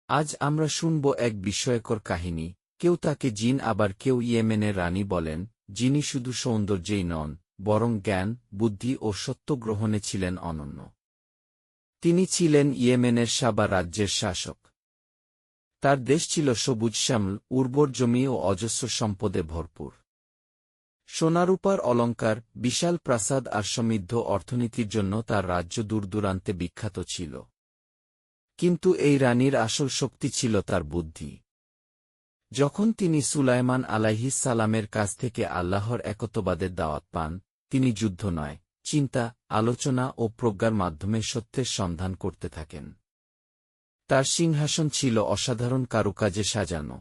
আজ আমরা শুনব এক বিস্ময়কর কাহিনী। কেউ তাকে জিন, আবার কেউ ইয়েমেনের রানী বলেন, যিনি শুধু সৌন্দর্যেই নন, বরং জ্ঞান, বুদ্ধি ও সত্য গ্রহণে ছিলেন অনন্য। তিনি ছিলেন ইয়েমেনের সাবা রাজ্যের শাসক। তার দেশ ছিল সবুজ শ্যামল, উর্বর জমি ও অজস্র সম্পদে ভরপুর। সোনারূপার অলঙ্কার, বিশাল প্রাসাদ আর সমৃদ্ধ অর্থনীতির জন্য তার রাজ্য দূরদূরান্তে বিখ্যাত ছিল। কিন্তু এই রানীর আসল শক্তি ছিল তার বুদ্ধি। যখন তিনি সুলাইমান আলাইহিস সালামের কাছ থেকে আল্লাহর একত্ববাদের দাওয়াত পান, তিনি যুদ্ধ নয়, চিন্তা, আলোচনা ও প্রজ্ঞার মাধ্যমে সত্যের সন্ধান করতে থাকেন। তার সিংহাসন ছিল অসাধারণ কারুকাজে সাজানো।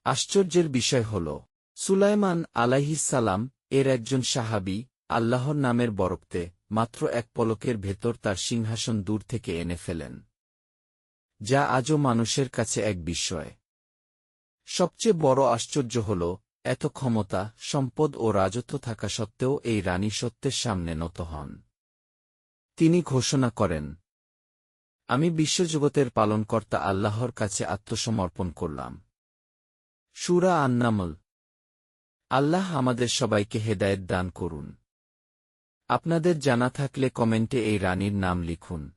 আশ্চর্যের বিষয় হল, সুলাইমান আলাইহিস সালাম এর একজন সাহাবী আল্লাহর নামের বরকতে মাত্র এক পলকের ভেতর তার সিংহাসন দূর থেকে এনে ফেলেন, যা আজও মানুষের কাছে এক বিস্ময়। সবচেয়ে বড় আশ্চর্য হল, এত ক্ষমতা, সম্পদ ও রাজত্ব থাকা সত্ত্বেও এই রানী সত্যের সামনে নত হন। তিনি ঘোষণা করেন, আমি বিশ্বজগতের পালনকর্তা আল্লাহর কাছে আত্মসমর্পণ করলাম। সূরা আন-নামল। আল্লাহ আমাদের সবাইকে হেদায়েত দান করুন। আপনাদের জানা থাকলে কমেন্টে এই রানীর নাম লিখুন।